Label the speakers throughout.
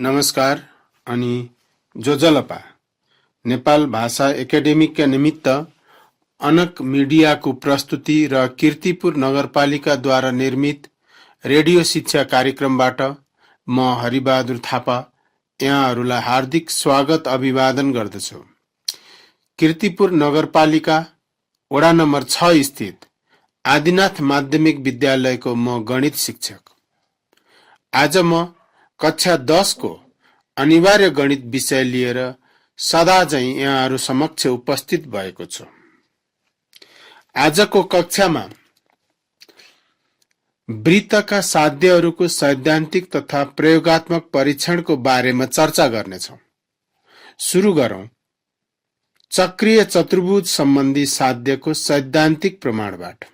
Speaker 1: नमस्कार अनि जोजलपा नेपाल भाषा एकाडेमीका निमित्त अनक मिडियाको प्रस्तुति र कीर्तिपुर नगरपालिकाद्वारा निर्मित रेडियो शिक्षा कार्यक्रमबाट म हरिबहादुर थापा यहाँहरूलाई हार्दिक स्वागत अभिवादन गर्दछु। कीर्तिपुर नगरपालिका वडा नम्बर 6 स्थित आदिनाथ माध्यमिक विद्यालयको म गणित शिक्षक। आज म कक्षा 10 को अनिवार्य गणित विषय लिएर सदा झैं यहाँहरू समक्ष उपस्थित भएको छु। आजको कक्षामा वृत्तका साध्यहरूको सैद्धान्तिक तथा प्रयोगात्मक परीक्षणको बारेमा चर्चा गर्नेछौं। सुरु गरौं चक्रीय चतुर्भुज सम्बन्धी साध्यको सैद्धान्तिक प्रमाणबाट।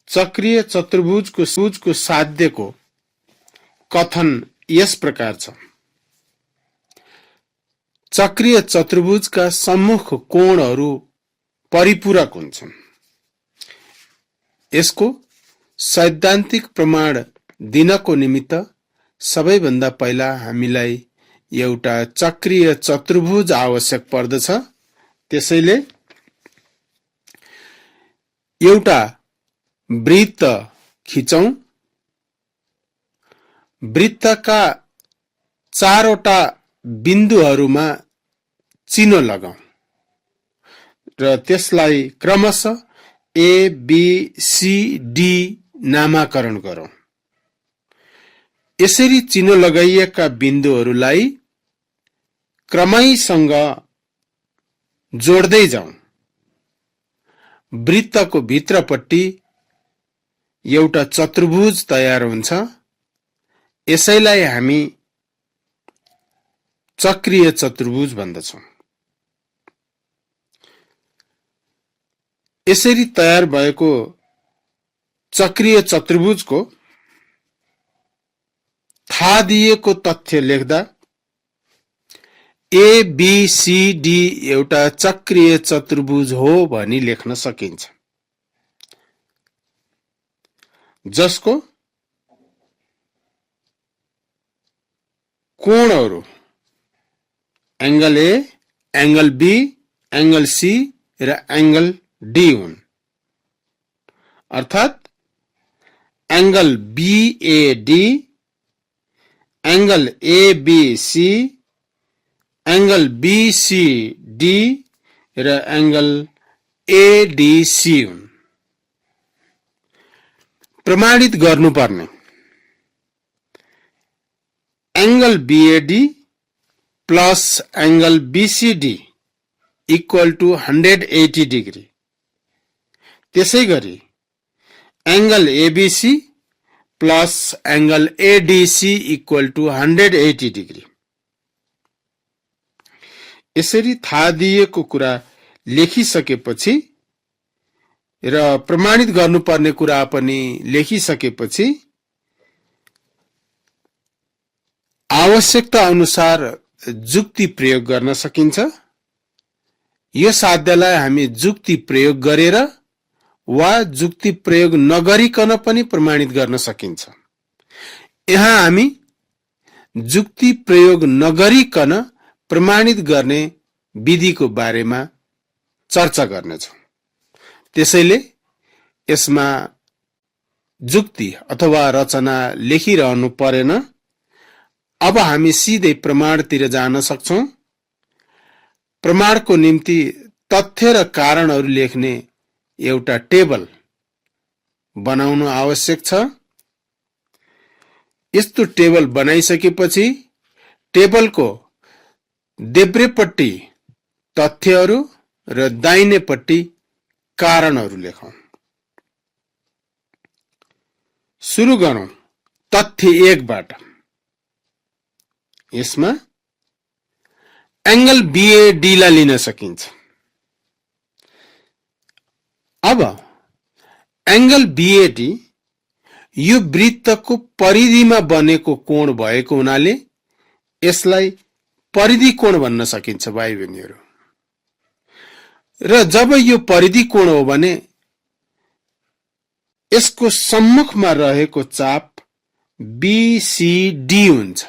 Speaker 1: चक्रीय चतुर्भुजको साध्यको कथन यस प्रकार छ। चक्रीय चतुर्भुजका सम्मुख कोणहरू परिपूरक हुन्छन्। यसको सैद्धान्तिक प्रमाण दिनको निमित्त सबैभन्दा पहिला हामीलाई एउटा चक्रीय चतुर्भुज आवश्यक पर्दछ। त्यसैले एउटा वृत्त खिचौं। वृत्तका चारवटा बिन्दुहरूमा चिह्न लगाऊ र त्यसलाई क्रमशः ए बी सी डी नामाकरण गरौं। यसरी चिह्न लगाइएका बिन्दुहरूलाई क्रमैसँग जोड्दै जाउँ। वृत्तको भित्रपट्टि एउटा चतुर्भुज तयार हुन्छ। यसैलाई हामी चक्रीय चतुर्भुज भन्दछौं। यसरी तयार भएको चक्रीय चतुर्भुजको थाहा दिएको तथ्य लेख्दा ए बी सी डी एउटा चक्रीय चतुर्भुज हो भनी लेख्न सकिन्छ, जसको कोणहरू angle A, angle B, angle C र एंगल डी हुन्। अर्थात angle B A D, angle A B C, angle B C D र एंगल ए डी सी हुन्। प्रमाणित गर्नुपर्ने angle BAD plus angle BCD equal to 180 degree. त्यसैगरी angle ABC plus angle ADC equal to 180 degree. यसरी थाहा दिएको कुरा लेखिसकेपछि र प्रमाणित गर्नुपर्ने कुरा पनि लेखिसकेपछि आवश्यकता अनुसार जुक्ति प्रयोग गर्न सकिन्छ। यो साध्यलाई हामी जुक्ति प्रयोग गरेर वा जुक्ति प्रयोग नगरिकन पनि प्रमाणित गर्न सकिन्छ। यहाँ हामी जुक्ति प्रयोग नगरिकन प्रमाणित गर्ने विधिको बारेमा चर्चा गर्नेछौं। त्यसैले यसमा जुक्ति अथवा रचना लेखिरहनु परेन। अब हामी सिधै प्रमाणतिर जान सक्छौं। प्रमाणको निम्ति तथ्य र कारणहरू लेख्ने एउटा टेबल बनाउनु आवश्यक छ। यस्तो टेबल बनाइसकेपछि टेबलको देब्रेपट्टि तथ्यहरू र दाहिनेपट्टि कारणहरू लेखौं। सुरु गरौं तथ्य 1 बाट। यसमा एंगल BAD लाई लिन सकिन्छ। अब एंगल BAD यो वृत्तको परिधिमा बनेको कोण भएको हुनाले यसलाई परिधि कोण भन्न सकिन्छ भाइ बहिनीहरू। र जब यो परिधि कोण हो भने यसको सम्मुखमा रहेको चाप बीसीडी हुन्छ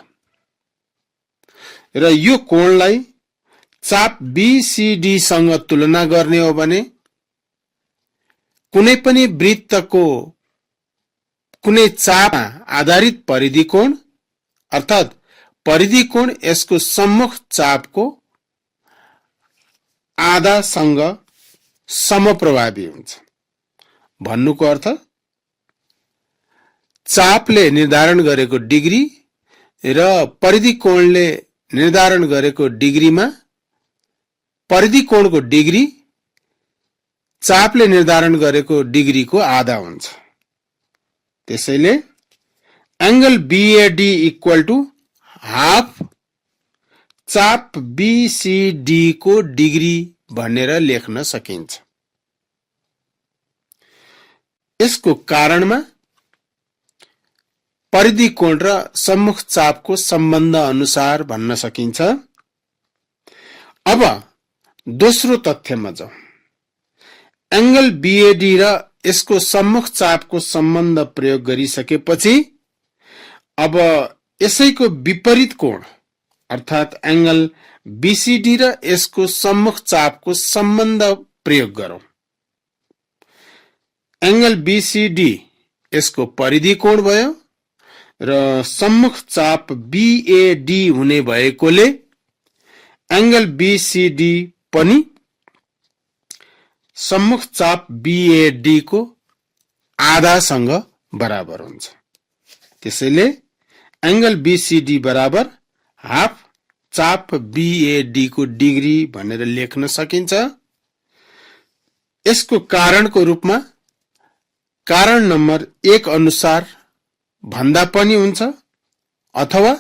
Speaker 1: र यो कोणलाई चाप बीसीडी सँग तुलना गर्ने हो भने कुनै पनि वृत्तको कुनै चाप आधारित परिधि कोण अर्थात परिधि कोण यसको सम्मुख चापको आधासँग समप्रभावी हुन्छ। भन्नुको अर्थ चापले निर्धारण गरेको डिग्री र परिधि कोणले निर्धारण गरेको डिग्रीमा परिधि कोणको डिग्री चापले निर्धारण गरेको डिग्रीको आधा हुन्छ। त्यसैले angle BAD equal to half चाप BCD को डिग्री भनेर लेख्न सकिन्छ। यसको कारणमा परिधि कोण र सम्मुख चापको सम्बन्ध अनुसार भन्न सकिन्छ। अब दोस्रो तथ्यमा जाउँ। एंगल BAD र यसको सम्मुख चापको सम्बन्ध प्रयोग गरिसकेपछि अब यसैको विपरीत कोण अर्थात एंगल BCD र यसको सम्मुख चापको सम्बन्ध प्रयोग गरौं। एंगल BCD यसको परिधि कोण भयो र सम्मुख चाप BAD हुने भएकोले एंगल BCD पनि सम्मुख चाप BAD को आधासँग बराबर हुन्छ। त्यसैले एंगल BCD बराबर हाफ चाप BAD को डिग्री भनेर लेख्न सकिन्छ। यसको कारणको रूपमा कारण नम्बर 1 अनुसार भन्दा पनि हुन्छ अथवा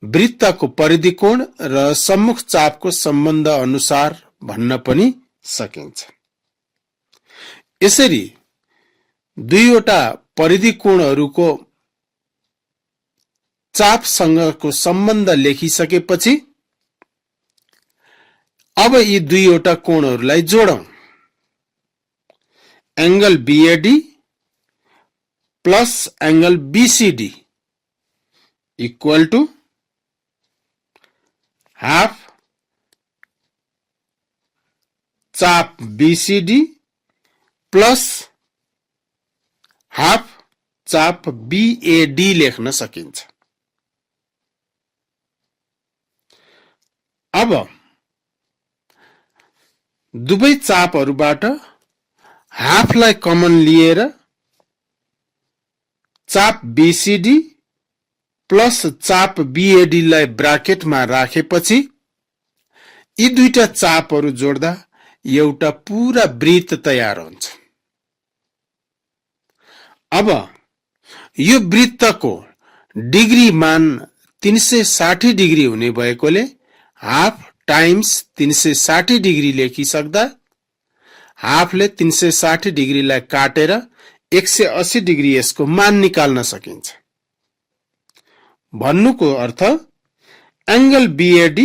Speaker 1: वृत्तको परिधि कोण र सम्मुख चापको सम्बन्ध अनुसार भन्न पनि सकिन्छ। यसरी दुईवटा परिधि कोणहरूको चापसँगको सम्बन्ध लेखिसकेपछि अब यी दुईवटा कोणहरूलाई जोडौं। Angle BAD plus angle BCD equal to half चाप BCD प्लस हाफ चाप BAD लेख्न सकिन्छ। अब दुवै चापहरूबाट हाफलाई कमन लिएर चाप BCD प्लस चाप BAD लाई ब्राकेटमा राखेपछि यी दुईटा चापहरू जोड्दा एउटा पूरा वृत्त तयार हुन्छ। अब यो वृत्तको डिग्री मान 360 डिग्री हुने भएकोले हाफ टाइम्स 360 डिग्री लेखिसक्दा हाफले 360 डिग्रीलाई काटेर 180 डिग्री यसको मान निकाल्न सकिन्छ। भन्नुको अर्थ angle BAD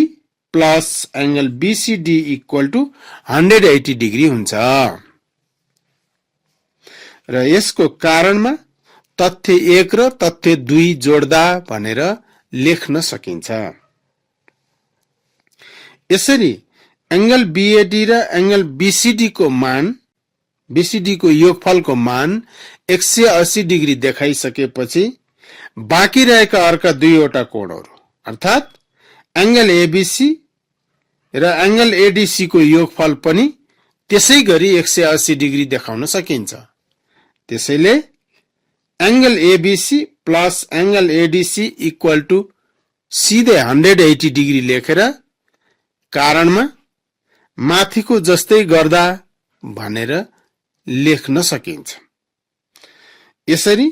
Speaker 1: plus angle BCD equal to 180 degree हुन्छ र यसको कारणमा तथ्य 1 र तथ्य 2 जोड्दा भनेर लेख्न सकिन्छ। यसरी एंगल BAD र एंगल BCD को मान BCD को योगफलको मान 180 डिग्री देखाइसकेपछि बाँकी रहेका अर्का दुईवटा कोणहरू अर्थात एंगल ABC र एंगल ADC को योगफल पनि त्यसै गरी 180 डिग्री देखाउन सकिन्छ। त्यसैले angle ABC plus angle ADC equal to सीधे 180 डिग्री लेखेर कारणमा माथिको जस्तै गर्दा भनेर लेख्न सकिन्छ। यसरी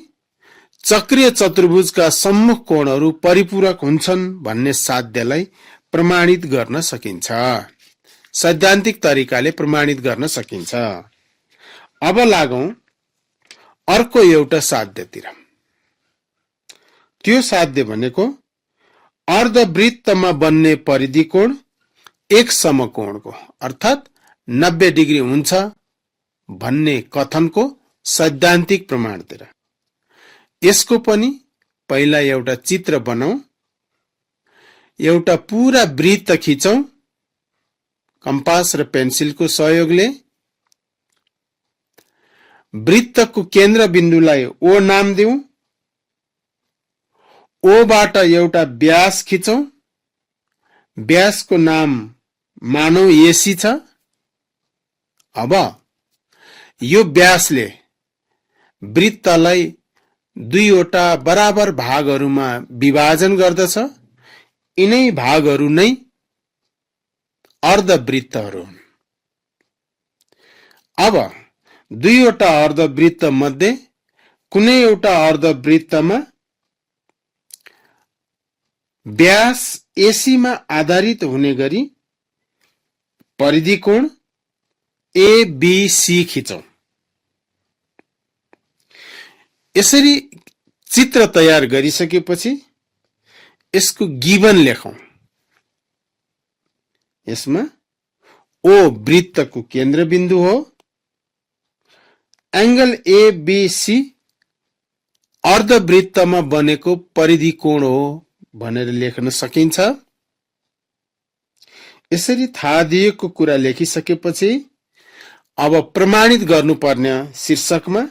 Speaker 1: चक्रीय चतुर्भुजका सम्मुख कोणहरू परिपूरक हुन्छन् भन्ने साध्यलाई प्रमाणित गर्न सकिन्छ। सैद्धान्तिक तरिकाले प्रमाणित गर्न सकिन्छ। अब लागौं अर्को एउटा साध्यतिर। त्यो साध्य भनेको अर्धवृत्तमा बन्ने परिधि कोण एक समकोणको अर्थात 90 डिग्री हुन्छ भन्ने कथनको सैद्धान्तिक प्रमाणतिर। यसको पनि पहिला एउटा चित्र बनाऊ, एउटा पूरा वृत्त खिचौं कम्पास र पेन्सिलको सहयोगले। वृत्तको केन्द्र बिन्दुलाई ओ नाम दिउँ। ओबाट एउटा व्यास खिचौं, व्यासको नाम मानौ एसी छ। अब यो व्यासले वृत्तलाई दुईवटा बराबर भागहरूमा विभाजन गर्दछ। यिनै भागहरू नै अर्धवृत्तहरू हुन्। अब दुईवटा अर्धवृत्त मध्ये कुनै एउटा अर्धवृत्तमा व्यास एसी मा आधारित हुने गरी परिधि कोण एबीसी खिचौं। यसरी चित्र तयार गरिसकेपछि यसको गिवन लेखौं। यसमा ओ वृत्तको केन्द्रबिन्दु हो, एंगल एबीसी अर्धवृत्तमा बनेको परिधि कोण हो भनेर लेख्न सकिन्छ। यसरी थाहा दिएको कुरा लेखिसकेपछि अब प्रमाणित गर्नुपर्ने शीर्षकमा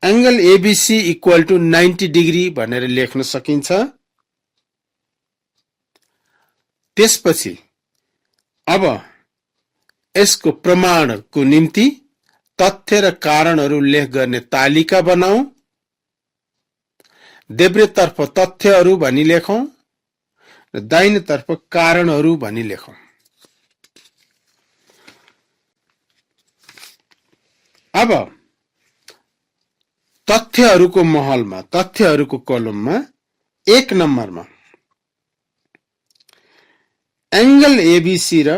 Speaker 1: angle A B C equal to 90 degree भनेर लेख्न सकिन्छ। त्यसपछि अब यसको प्रमाणको निम्ति तथ्य र कारणहरू लेख गर्ने तालिका बनाऊ। देब्रेतर्फ तथ्यहरू भनी लेखौं र दाहिनेतर्फ कारणहरू भनी लेखौं। अब तथ्यहरूको महलमा, तथ्यहरूको कलममा 1 नम्बरमा एंगल एबीसी र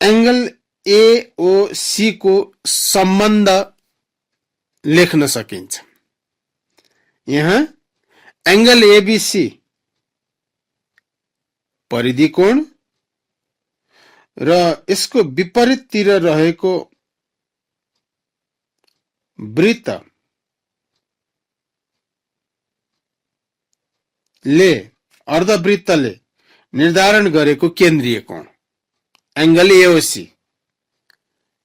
Speaker 1: एंगल एओसी को सम्बन्ध लेख्न सकिन्छ। यहाँ एंगल एबीसी परिधि कोण र यसको विपरीततिर रहेको वृत्त ले अर्धवृत्तले निर्धारण गरेको केन्द्रीय कोण एंगल एओसी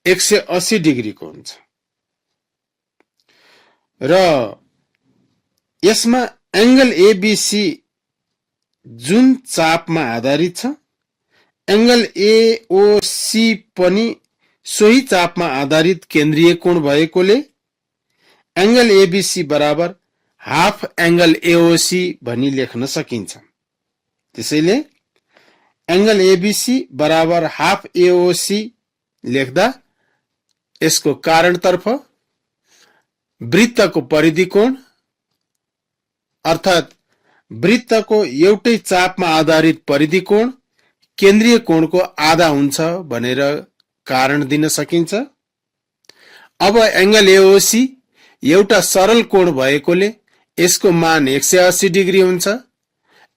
Speaker 1: 180 डिग्री को हुन्छ र यसमा एंगल एबीसी जुन चापमा आधारित छ, एंगल एओसी पनि सोही चापमा आधारित केन्द्रीय कोण भएकोले एंगल एबीसी बराबर हाफ एंगल एओसी भनी लेख्न सकिन्छ। त्यसैले एंगल एबीसी बराबर हाफ एओसी लेख्दा यसको कारणतर्फ वृत्तको परिधि कोण अर्थात वृत्तको एउटै चापमा आधारित परिधि कोण केन्द्रीय कोणको आधा हुन्छ भनेर कारण दिन सकिन्छ। अब एंगल एओसी एउटा सरल कोण भएकोले यसको मान 180 डिग्री हुन्छ।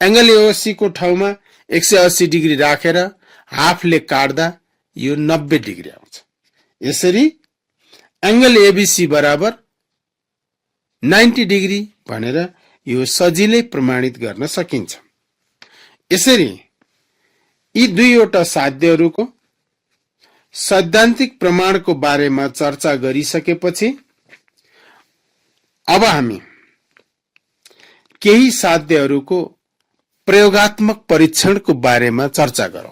Speaker 1: एंगल एओसी को ठाउँमा 180 डिग्री राखेर हाफले काट्दा यो 90 डिग्री आउँछ। यसरी एंगल एबीसी बराबर 90 डिग्री भनेर यो सजिलै प्रमाणित गर्न सकिन्छ। यसरी यी दुईवटा साध्यहरूको सैद्धान्तिक प्रमाणको बारेमा चर्चा गरिसकेपछि अब हामी केही साध्यहरूको प्रयोगात्मक परीक्षणको बारेमा चर्चा गरौं।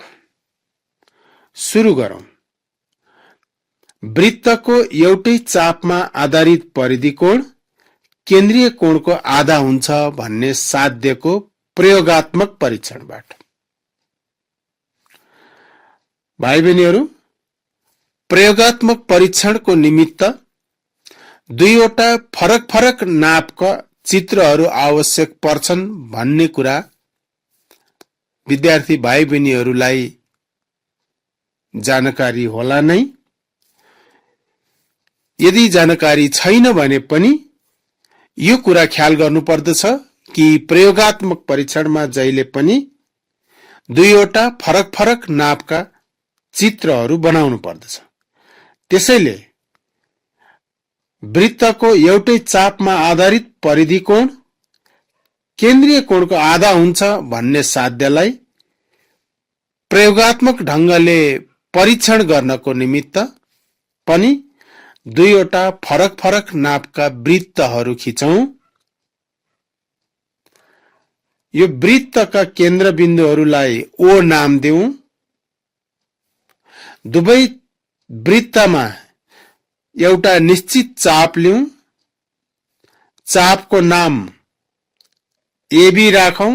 Speaker 1: सुरु गरौं। वृत्तको एउटै चापमा आधारित परिधि कोण केन्द्रीय कोणको आधा हुन्छ भन्ने साध्यको प्रयोगात्मक परीक्षणबाट। भाइ बहिनीहरू, प्रयोगात्मक परीक्षणको निमित्त दुईवटा फरक फरक नापका चित्रहरू आवश्यक पर्छन् भन्ने कुरा विद्यार्थी भाइ बहिनीहरूलाई जानकारी होला नै। यदि जानकारी छैन भने पनि यो कुरा ख्याल गर्नुपर्दछ कि प्रयोगात्मक परीक्षणमा जहिले पनि दुईवटा फरक फरक नापका चित्रहरू बनाउनु पर्दछ। त्यसैले वृत्तको एउटै चापमा आधारित परिधि कोण केन्द्रीय कोणको आधा हुन्छ भन्ने साध्यलाई प्रयोगात्मक ढंगले परीक्षण गर्नको निमित्त पनि दुईवटा फरक फरक नापका वृत्तहरू खिचौं। यो वृत्तका केन्द्रबिन्दुहरूलाई ओ नाम दिउँ। दुवै वृत्तमा एउटा निश्चित चाप लिउँ। चापको नाम एबी राखौं।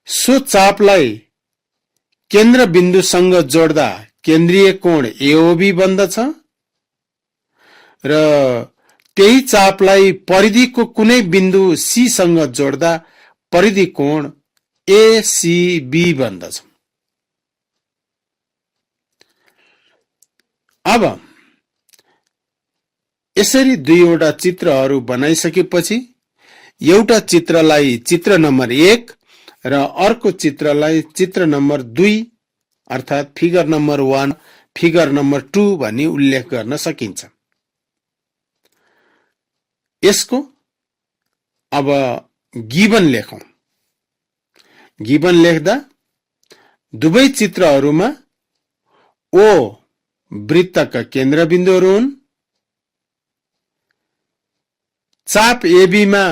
Speaker 1: सो चापलाई केन्द्रबिन्दुसँग जोड्दा केन्द्रीय कोण एओबी बन्दछ र त्यही चापलाई परिधिको कुनै बिन्दु सी सँग जोड्दा परिधि कोण एसीबी बन्दछ। अब यसरी दुईवटा चित्रहरू बनाइसकेपछि एउटा चित्रलाई चित्र नम्बर 1 र अर्को चित्रलाई चित्र नम्बर 2 अर्थात फिगर नम्बर 1 फिगर नम्बर 2 भनी उल्लेख गर्न सकिन्छ। यसको अब गिवन लेखौं। गिवन लेख्दा दुवै चित्रहरूमा ओ वृत्तका केन्द्रबिन्दुहरू हुन्। चाप एबीमा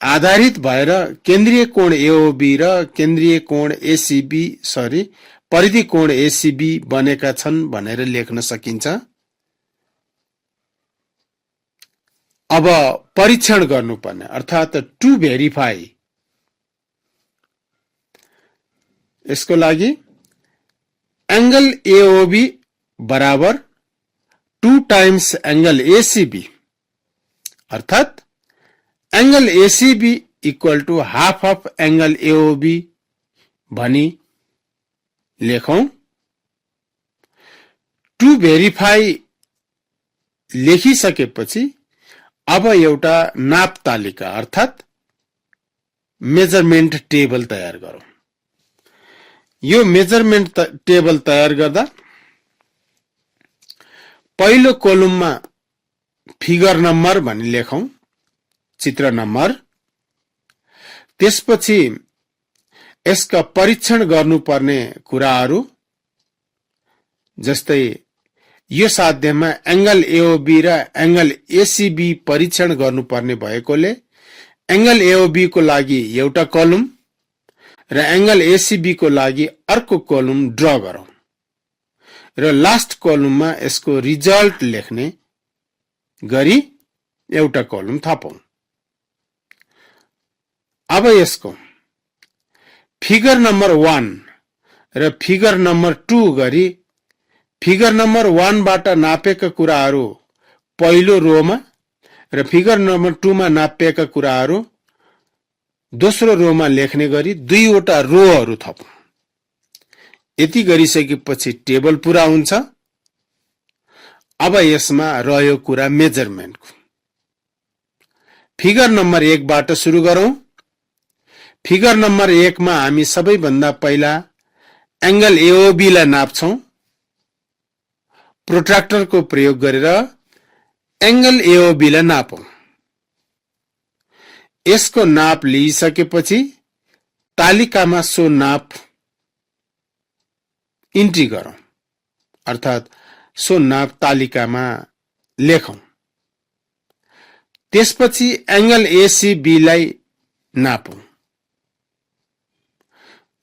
Speaker 1: आधारित भएर केन्द्रीय कोण एओबी र केन्द्रीय कोण एसीबी परिधि कोण एसीबी बनेका छन् भनेर लेख्न सकिन्छ। अब परीक्षण गर्नुपर्ने अर्थात टु भेरिफाई। यसको लागि एंगल एओबी बराबर 2 टाइम्स एंगल एसीबी अर्थात angle A C B equal to half of angle A O B भनी लेखौं। टु भेरिफाई लेखिसकेपछि अब एउटा नाप तालिका अर्थात मेजरमेन्ट टेबल तयार गरौं। यो मेजरमेन्ट टेबल तयार गर्दा पहिलो कोलममा फिगर नम्बर भनी लेखौं, चित्र नम्बर। त्यसपछि यसका परीक्षण गर्नुपर्ने कुराहरू जस्तै यो साध्यमा एंगल एओबी र एंगल एसीबी परीक्षण गर्नुपर्ने भएकोले एंगल एओबी को लागि एउटा कलम र एंगल एसीबी को लागि अर्को कलम ड्रा गरौं र लास्ट कलममा यसको रिजल्ट लेख्ने गरी एउटा कलम थपौं। अब यसको फिगर नम्बर 1 र फिगर नम्बर 2 गरी फिगर नम्बर 1 बाट नापेका कुराहरू पहिलो रोमा र फिगर नम्बर 2 मा नापेका कुराहरू दोस्रो रोमा लेख्ने गरी दुईवटा रोहरू थपौं। यति गरिसकेपछि टेबल पूरा हुन्छ। अब यसमा रह्यो कुरा मेजरमेन्टको। फिगर नम्बर 1 बाट सुरु गरौं। फिगर नम्बर 1 मा हामी सबैभन्दा पहिला एंगल एओबी लाई नाप्छौं। प्रोट्र्याक्टरको प्रयोग गरेर एंगल एओबी लाई नापौं। यसको नाप लिइसकेपछि तालिकामा सो नाप इन्ट्री गरौं अर्थात सो नाप तालिकामा लेखौं। त्यसपछि एंगल एसीबी लाई नापौं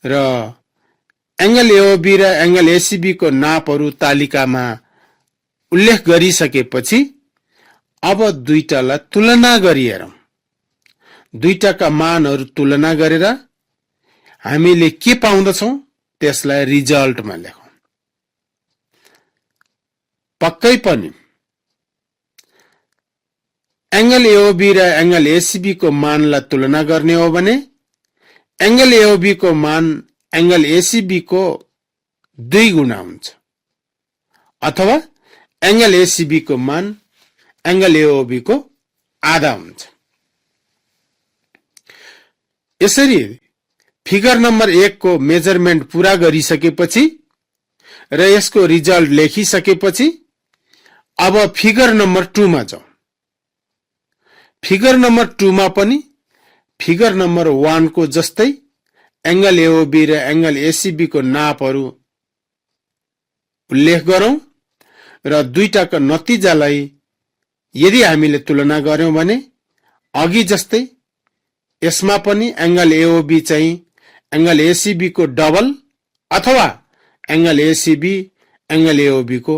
Speaker 1: र एंगल एओबी र एंगल एसीबी को नापहरू तालिकामा उल्लेख गरिसकेपछि अब दुईटालाई तुलना गरी हेरौं। दुईटाका मानहरू तुलना गरेर हामीले के पाउँदछौं त्यसलाई रिजल्टमा लेखौं। पक्कै पनि एंगल एओबी र एंगल एसीबी को मानलाई तुलना गर्ने हो भने एंगल एओबी को मान एंगल एसीबी को 2 गुणा हुन्छ अथवा एंगल एसीबी को मान एंगल एओबी को आधा हुन्छ। यसरी फिगर नम्बर 1 को मेजरमेन्ट पूरा गरिसकेपछि र यसको रिजल्ट लेखिसकेपछि अब फिगर नम्बर 2 मा जाउँ। फिगर नम्बर 2 मा पनि फिगर नम्बर 1 को जस्तै एंगल एओबी र एंगल एसीबी को नापहरू उल्लेख गरौं र दुईटाको नतिजालाई यदि हामीले तुलना गर्यौं भने अघि जस्तै यसमा पनि एंगल एओबी चाहिँ एंगल एसीबी को डबल अथवा एंगल एसीबी एंगल एओबी को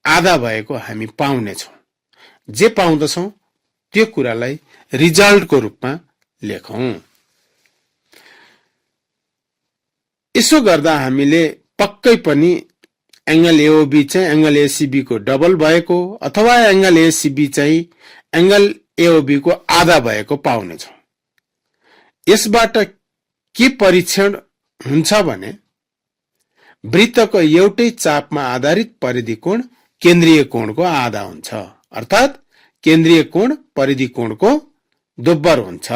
Speaker 1: आधा भएको हामी पाउनेछौं। जे पाउँदछौं त्यो कुरालाई रिजल्टको रूपमा लेखौं। यसो गर्दा हामीले पक्कै पनि एंगल एओबी चाहिँ एंगल एसीबी को डबल भएको अथवा एंगल एसीबी चाहिँ एंगल एओबी को आधा भएको पाउनेछौं। यसबाट के परीक्षण हुन्छ भने वृत्तको एउटै चापमा आधारित परिधि कोण केन्द्रीय कोणको आधा हुन्छ, अर्थात केन्द्रीय कोण परिधि कोणको दोब्बर हुन्छ।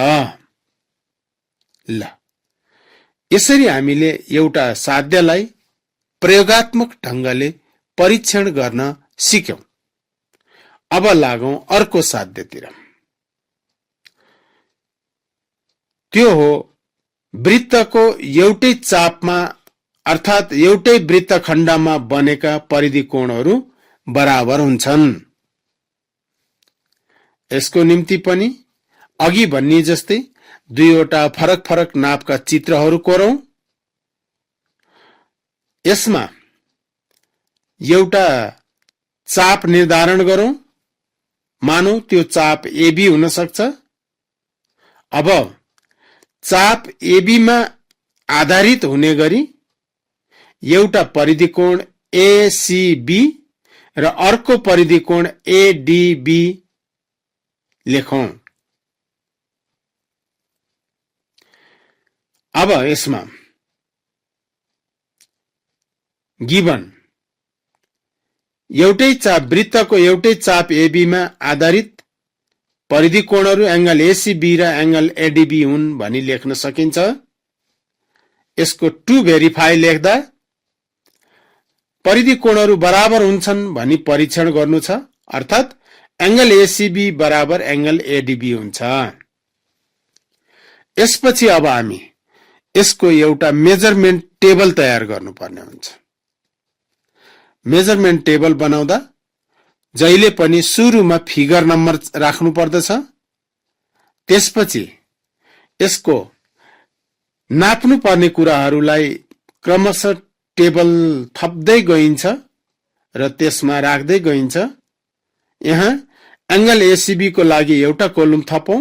Speaker 1: ल यसरी हामीले एउटा साध्यलाई प्रयोगात्मक ढंगले परीक्षण गर्न सिक्यौं। अब लागौं अर्को साध्यतिर। त्यो हो वृत्तको एउटै चापमा अर्थात एउटै वृत्तखण्डमा बनेका परिधि कोणहरू बराबर हुन्छन्। यसको निम्ति पनि अघि भन्ने जस्तै दुईवटा फरक फरक नापका चित्रहरू कोरौं। यसमा एउटा चाप निर्धारण गरौं। मानौ त्यो चाप एबी हुन सक्छ। अब चाप एबी मा आधारित हुने गरी एउटा परिधि कोण एसीबी र अर्को परिधि कोण एडीबी लेखौं। अब यसमा गिवन एउटै चाप वृत्तको एउटै चाप एबी मा आधारित परिधि कोणहरू एंगल एसीबी र एंगल एडीबी हुन् भनी लेख्न सकिन्छ। यसको टु भेरिफाई लेख्दा परिधि कोणहरू बराबर हुन्छन् भनी परीक्षण गर्नु छ, अर्थात एंगल एसीबी बराबर एंगल एडीबी हुन्छ। यसपछि अब हामी यसको एउटा मेजरमेन्ट टेबल तयार गर्नुपर्ने हुन्छ। मेजरमेन्ट टेबल बनाउँदा जहिले पनि सुरुमा फिगर नम्बर राख्नु पर्दछ। त्यसपछि यसको नाप्नु पर्ने कुराहरूलाई क्रमशः टेबल थप्दै गइन्छ र त्यसमा राख्दै गइन्छ। यहाँ एंगल एसीबी को लागि एउटा कोलम थपौं,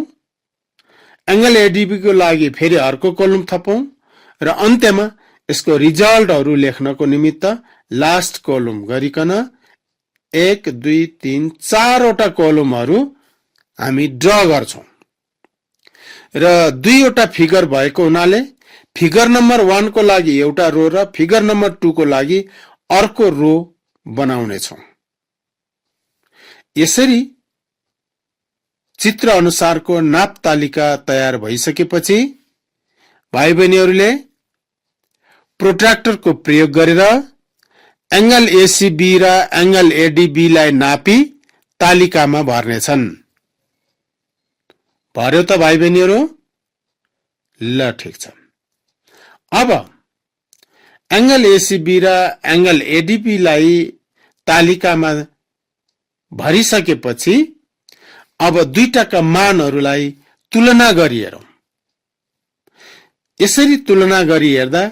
Speaker 1: एंगल एडीबी को लागि फेरि अर्को कोलम थपौं र अन्त्यमा यसको रिजल्टहरू लेख्नको निमित्त लास्ट कोलम गरिकन 1 2 3 4 वटा कोलमहरू हामी ड्र गर्छौं र दुईवटा फिगर भएको हुनाले फिगर नम्बर 1 को लागि एउटा रो र फिगर नम्बर 2 को लागि अर्को रो बनाउने छौं। यसरी चित्र अनुसारको नाप तालिका तयार भइसकेपछि भाइ बहिनीहरूले प्रोट्र्याक्टरको प्रयोग गरेर एंगल एसीबी र एंगल एडीबी लाई नापी तालिकामा भर्नेछन्। भर्यो त भाइ बहिनीहरू? ल ठीक छ। अब एंगल एसीबी र एंगल एडीबी लाई तालिकामा भरिसकेपछि अब दुईटाका मानहरूलाई तुलना गरी हेरौं। यसरी तुलना गरी हेर्दा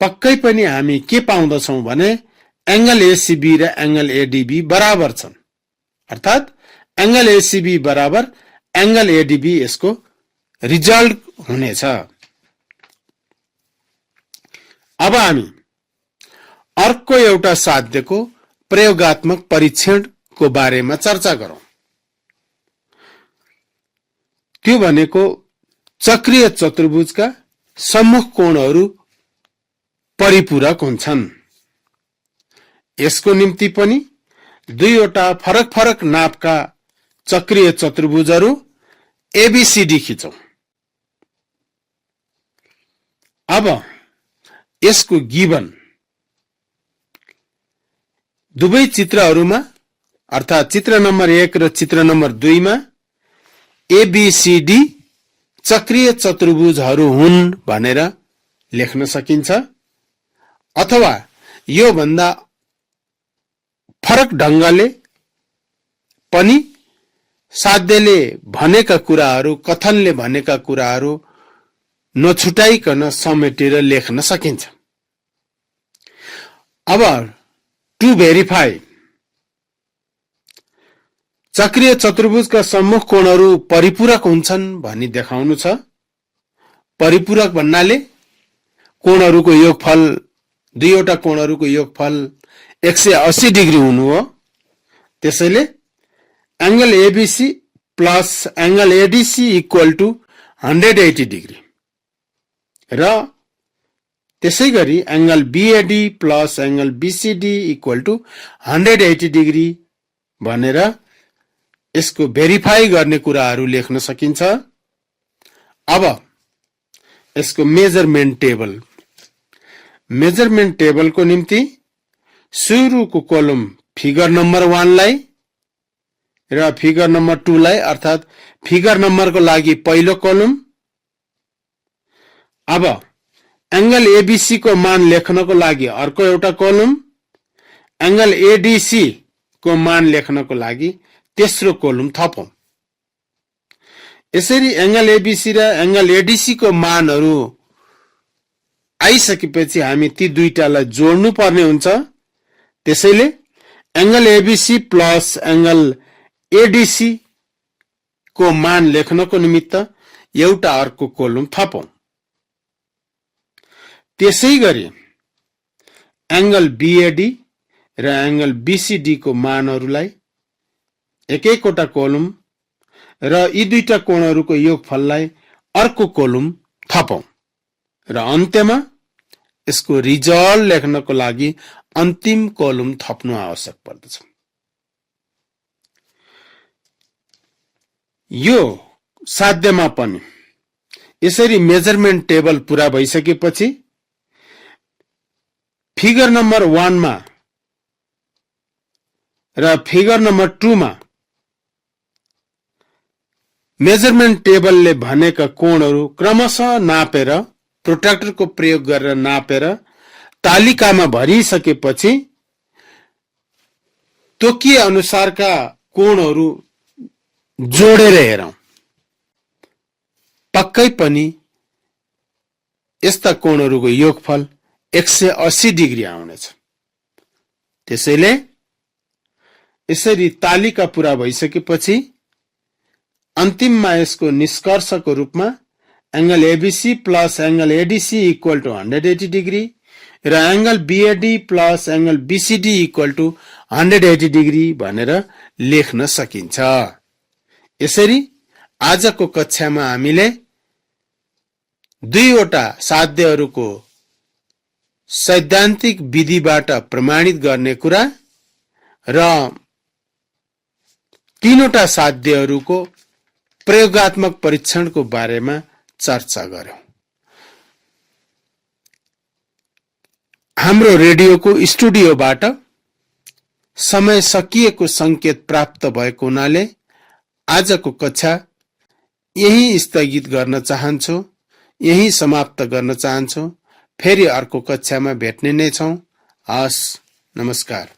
Speaker 1: पक्कै पनि हामी के पाउँदछौं भने एंगल एसीबी र एंगल एडीबी बराबर छन्, अर्थात एंगल एसीबी बराबर एंगल एडीबी यसको रिजल्ट हुनेछ। अब हामी अर्को एउटा साध्यको प्रयोगात्मक परीक्षणको बारेमा चर्चा गरौं। त्यो भनेको चक्रीय चतुर्भुजका सम्मुख कोणहरू परिपूरक हुन्छन्। यसको निम्ति पनि दुईवटा फरक फरक नापका चक्रीय चतुर्भुजहरू एबीसीडी खिचौं। अब यसको गिवन दुवै चित्रहरूमा अर्थात चित्र नम्बर 1 र चित्र नम्बर 2 मा एबीसीडी चक्रीय चतुर्भुजहरू हुन् भनेर लेख्न सकिन्छ, अथवा यो भन्दा फरक ढंगले पनि साध्यले भनेका कुराहरू, कथनले भनेका कुराहरू नछुटाइकन समेटेर लेख्न सकिन्छ। अब टु भेरिफाई चक्रीय चतुर्भुजका सम्मुख कोणहरू परिपूरक हुन्छन् भनी देखाउनु छ। परिपूरक भन्नाले कोणहरूको योगफल, दुईवटा कोणहरूको योगफल 180 डिग्री हुनु हो। त्यसैले angle ABC plus angle ADC equal to 180 degree र त्यसैगरी angle BAD plus angle BCD equal to 180 degree भनेर यसको भेरिफाई गर्ने कुराहरू लेख्न सकिन्छ। अब यसको मेजरमेन्ट टेबल, मेजरमेन्ट टेबलको निम्ति सुरुको कोलम फिगर नम्बर 1 लाई र फिगर नम्बर 2 लाई, अर्थात फिगर नम्बरको लागि पहिलो कोलम। अब एंगल एबीसी को मान लेख्नको लागि अर्को एउटा कोलम, एंगल एडीसी को मान लेख्नको लागि तेस्रो कोलम थपौं। यसरी एंगल एबीसी र एंगल एडीसी को मानहरू आइसकेपछि हामी ती दुईटालाई जोड्नु पर्ने हुन्छ। त्यसैले angle ABC plus angle ADC को मान लेख्नको निमित्त एउटा अर्को कोलम थपौं। त्यसैगरी एंगल बीएडी र एंगल बीसीडी को मानहरूलाई एक-एकवटा कोलम र यी दुईटा कोणहरूको योगफललाई अर्को कोलम थपौं र अन्त्यमा यसको रिजल्ट लेख्नको लागि अन्तिम कोलम थप्नु आवश्यक पर्दछ। यो साध्यमा पनि यसरी मेजरमेन्ट टेबल पूरा भइसकेपछि फिगर नम्बर 1 मा र फिगर नम्बर 2 मा मेजरमेन्ट टेबलले भनेका कोणहरू क्रमशः नापेर, प्रोट्र्याक्टरको प्रयोग गरेर नापेर तालिकामा भरिसकेपछि तोकिए अनुसारका कोणहरू जोडेर हेरौं। पक्कै पनि यस्ता कोणहरूको योगफल 180 डिग्री आउनेछ। त्यसैले यसरी तालिका पूरा भइसकेपछि अन्तिममा यसको निष्कर्षको रूपमा angle ABC plus angle ADC equal to 180 degree र angle BAD plus angle BCD equal to 180 degree भनेर लेख्न सकिन्छ। यसरी आजको कक्षामा हामीले दुईवटा साध्यहरूको सैद्धान्तिक विधिबाट प्रमाणित गर्ने कुरा र तीनवटा साध्यहरूको प्रयोगात्मक परीक्षणको बारेमा चर्चा गर्यौं। हाम्रो रेडियोको स्टुडियोबाट समय सकिएको संकेत प्राप्त भएको हुनाले आजको कक्षा यही स्थगित गर्न चाहन्छु, यही समाप्त गर्न चाहन्छु। फेरि अर्को कक्षामा भेट्ने नै छौं। हस्, नमस्कार।